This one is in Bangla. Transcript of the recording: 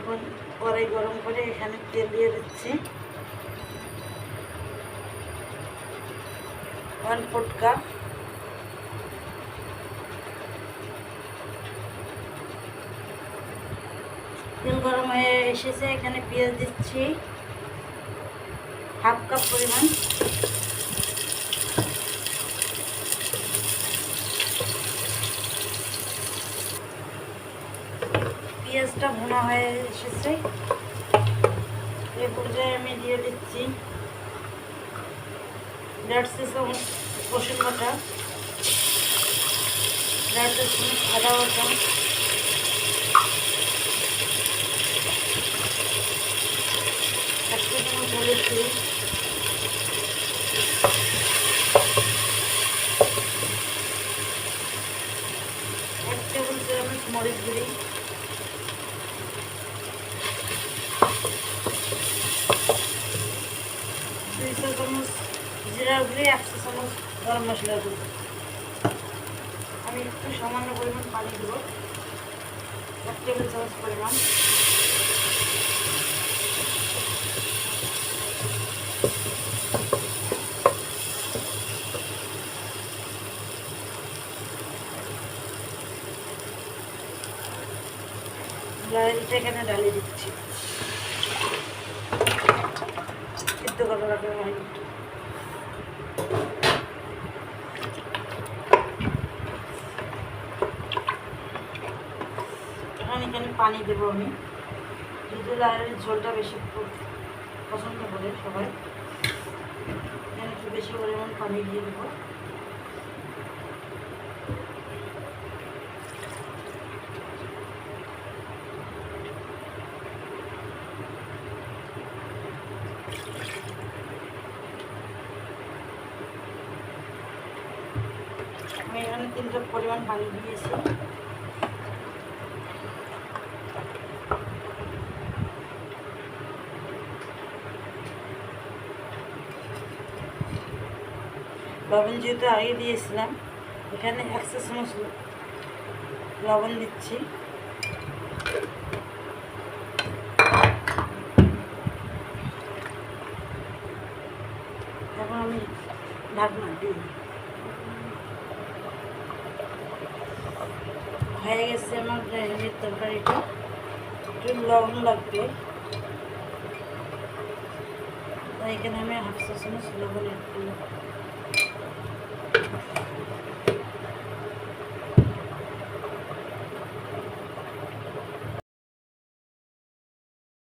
এখন কড়াই গরম করে এখানে তেল দিয়ে দিচ্ছি 1/4 কাপ। তেল গরম হয়ে এসেছে, এখানে পেঁয়াজ দিচ্ছি 1/2 কাপ পরিমাণ। পেঁয়াজটা ভুনা হয়ে এসেছে, এই পর্যায়ে আমি দিয়ে দিচ্ছি 1.5 চামচ রসুন বাটা, 1.5 চামচ আদা বাটা, 1 চামচ হলুদ গুঁড়ি, 1 টেবিল চামচ মরিচ গুঁড়ি, 2 চা চামচ জিরা গুঁড়ি, 1 চা চামচ গরম মশলা গুঁড়ি। আমি একটু সামান্য পরিমাণ পানি দেব, 1 টেবিল চামচ পরিমাণ। এটা এখানে ঢালিয়ে দিচ্ছি, সিদ্ধ করে রাখা হয়নি। এখন এখানে পানি দেবো আমি, যদি লাউয়ের ঝোলটা বেশি পছন্দ করে সবাই, এখানে একটু বেশি পরিমাণ পানি দিয়ে দেবো। আমি এখানে 3 কাপ পরিমাণ পানি দিয়েছি। লবণ যেহেতু আগে দিয়েছিলাম, এখানে 1 চা চামচ লবণ দিচ্ছি। এখন আমি ঢাকনা দিই, হয়ে গেছে আমার গ্রেভির তরকারিটা। একটু লবণ লাগবে, তাই এখানে আমি 1/2 চা চামচ লবণ একটু